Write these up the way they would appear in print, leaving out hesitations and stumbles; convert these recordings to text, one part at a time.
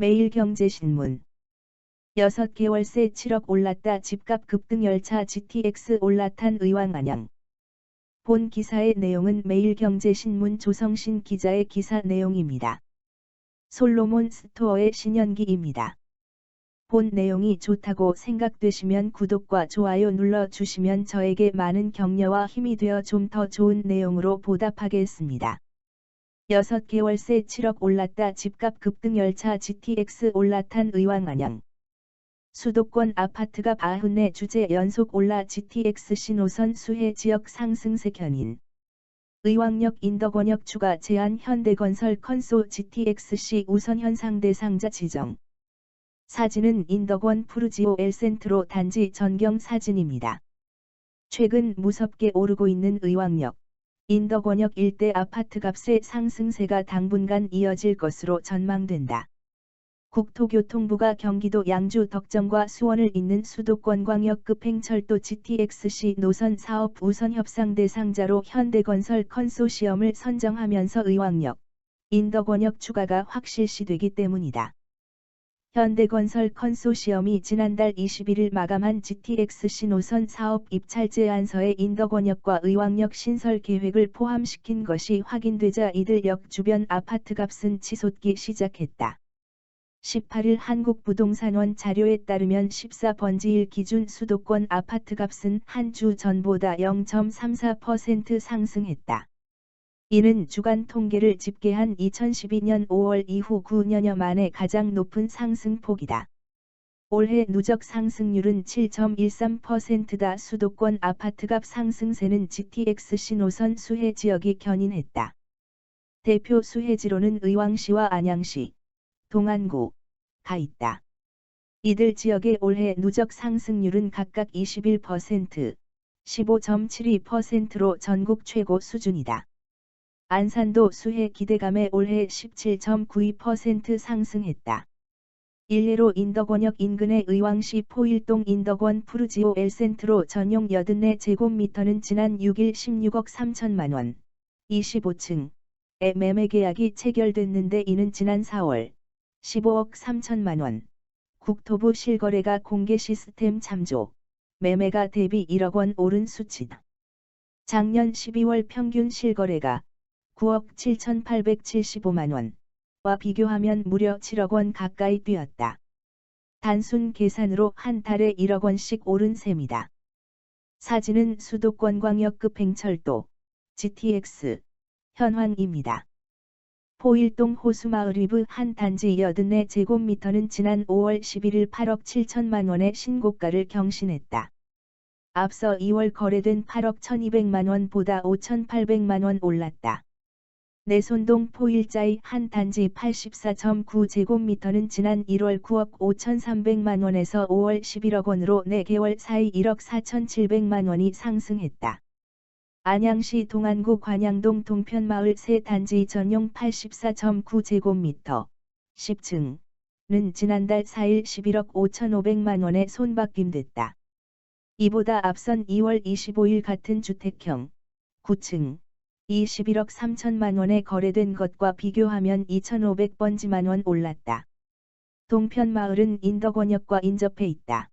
매일경제신문 6개월 새 7억 올랐다 집값 급등 열차 GTX 올라탄 의왕안양. 본 기사의 내용은 매일경제신문 조성신 기자의 기사 내용입니다. 솔로몬 스토어의 신현기입니다. 본 내용이 좋다고 생각되시면 구독과 좋아요 눌러주시면 저에게 많은 격려와 힘이 되어 좀 더 좋은 내용으로 보답하겠습니다. 6개월 새 7억 올랐다 집값 급등 열차 GTX 올라탄 의왕안양. 수도권 아파트값 94주째 연속 올라 GTX 신호선 수혜 지역 상승세 견인. 의왕역 인덕원역 추가 제한 현대건설 컨소 GTX-C 우선 현상 대상자 지정. 사진은 인덕원 푸르지오 엘센트로 단지 전경 사진입니다. 최근 무섭게 오르고 있는 의왕역, 인덕원역 일대 아파트값의 상승세가 당분간 이어질 것으로 전망된다. 국토교통부가 경기도 양주 덕정과 수원을 잇는 수도권 광역급 행철도 GTX-C 노선 사업 우선 협상 대상자로 현대건설 컨소시엄을 선정하면서 의왕역, 인덕원역 추가가 확실시되기 때문이다. 현대건설 컨소시엄이 지난달 21일 마감한 GTX-C 노선 사업 입찰 제안서에 인덕원역과 의왕역 신설 계획을 포함시킨 것이 확인되자 이들 역 주변 아파트값은 치솟기 시작했다. 18일 한국부동산원 자료에 따르면 14번지일 기준 수도권 아파트값은 한 주 전보다 0.34% 상승했다. 이는 주간 통계를 집계한 2012년 5월 이후 9년여 만에 가장 높은 상승폭이다. 올해 누적 상승률은 7.13%다. 수도권 아파트값 상승세는 GTX-C 노선 수혜 지역이 견인했다. 대표 수혜지로는 의왕시와 안양시, 동안구가 있다. 이들 지역의 올해 누적 상승률은 각각 21%, 15.72%로 전국 최고 수준이다. 안산도 수혜 기대감에 올해 17.92% 상승했다. 일례로 인덕원역 인근의 의왕시 포일동 인덕원 푸르지오 엘센트로 전용 84제곱미터는 지난 6일 16억 3천만 원, 25층의 매매 계약이 체결됐는데 이는 지난 4월 15억 3천만 원, 국토부 실거래가 공개 시스템 참조, 매매가 대비 1억 원 오른 수치다. 작년 12월 평균 실거래가 9억 7,875만 원과 비교하면 무려 7억 원 가까이 뛰었다. 단순 계산으로 한 달에 1억 원씩 오른 셈이다. 사진은 수도권 광역급 행철도 GTX 현황입니다. 포일동 호수마을 위브 한 단지 84제곱미터는 지난 5월 11일 8억 7천만 원의 신고가를 경신했다. 앞서 2월 거래된 8억 1,200만 원보다 5,800만 원 올랐다. 내손동 포일자의 한 단지 84.9제곱미터는 지난 1월 9억 5,300만 원에서 5월 11억 원으로 4개월 사이 1억 4,700만 원이 상승했다. 안양시 동안구 관양동 동편마을 새 단지 전용 84.9제곱미터, 10층은 지난달 4일 11억 5,500만 원에 손바뀜됐다. 이보다 앞선 2월 25일 같은 주택형, 9층, 21억 3천만 원에 거래된 것과 비교하면 2,500번지만 원 올랐다. 동편마을은 인덕원역과 인접해 있다.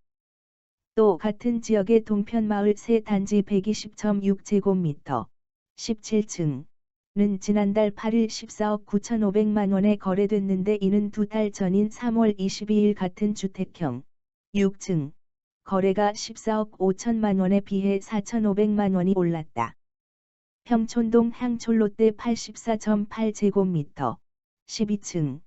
또 같은 지역의 동편마을 새 단지 120.6제곱미터, 17층은 지난달 8일 14억 9,500만 원에 거래됐는데 이는 두 달 전인 3월 22일 같은 주택형, 6층, 거래가 14억 5천만 원에 비해 4,500만 원이 올랐다. 평촌동 향촌롯데 84.8제곱미터, 12층,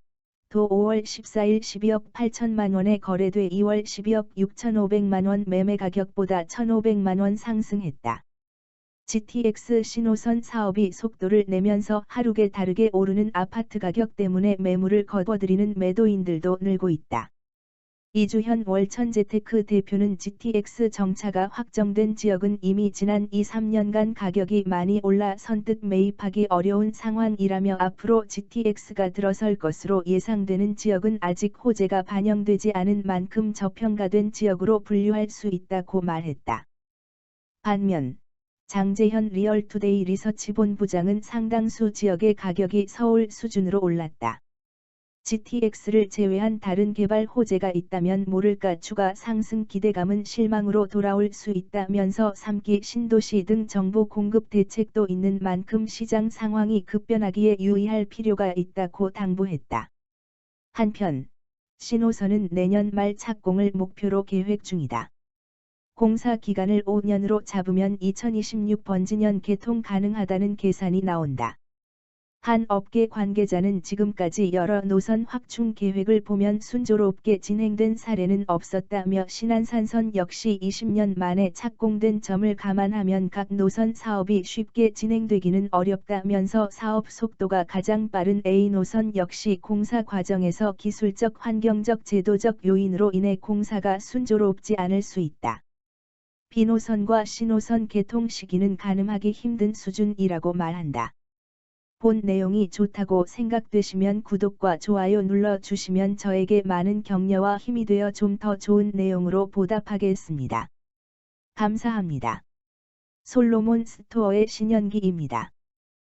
도 5월 14일 12억 8천만 원에 거래돼 2월 12억 6,500만 원 매매 가격보다 1,500만 원 상승했다. GTX 신호선 사업이 속도를 내면서 하루게 다르게 오르는 아파트 가격 때문에 매물을 거둬들이는 매도인들도 늘고 있다. 이주현 월천재테크 대표는 GTX 정차가 확정된 지역은 이미 지난 2-3년간 가격이 많이 올라 선뜻 매입하기 어려운 상황이라며 앞으로 GTX가 들어설 것으로 예상되는 지역은 아직 호재가 반영되지 않은 만큼 저평가된 지역으로 분류할 수 있다고 말했다. 반면 장재현 리얼투데이 리서치본부장은 상당수 지역의 가격이 서울 수준으로 올랐다. GTX를 제외한 다른 개발 호재가 있다면 모를까 추가 상승 기대감은 실망으로 돌아올 수 있다면서 3기 신도시 등 정부 공급 대책도 있는 만큼 시장 상황이 급변하기에 유의할 필요가 있다고 당부했다. 한편, 신호선은 내년 말 착공을 목표로 계획 중이다. 공사 기간을 5년으로 잡으면 2026 번지년 개통 가능하다는 계산이 나온다. 한 업계 관계자는 지금까지 여러 노선 확충 계획을 보면 순조롭게 진행된 사례는 없었다며 신안산선 역시 20년 만에 착공된 점을 감안하면 각 노선 사업이 쉽게 진행되기는 어렵다면서 사업 속도가 가장 빠른 A노선 역시 공사 과정에서 기술적 환경적 제도적 요인으로 인해 공사가 순조롭지 않을 수 있다. B노선과 C노선 개통 시기는 가늠하기 힘든 수준이라고 말한다. 본 내용이 좋다고 생각되시면 구독과 좋아요 눌러주시면 저에게 많은 격려와 힘이 되어 좀 더 좋은 내용으로 보답하겠습니다. 감사합니다. 솔로몬 스토어의 신현기입니다.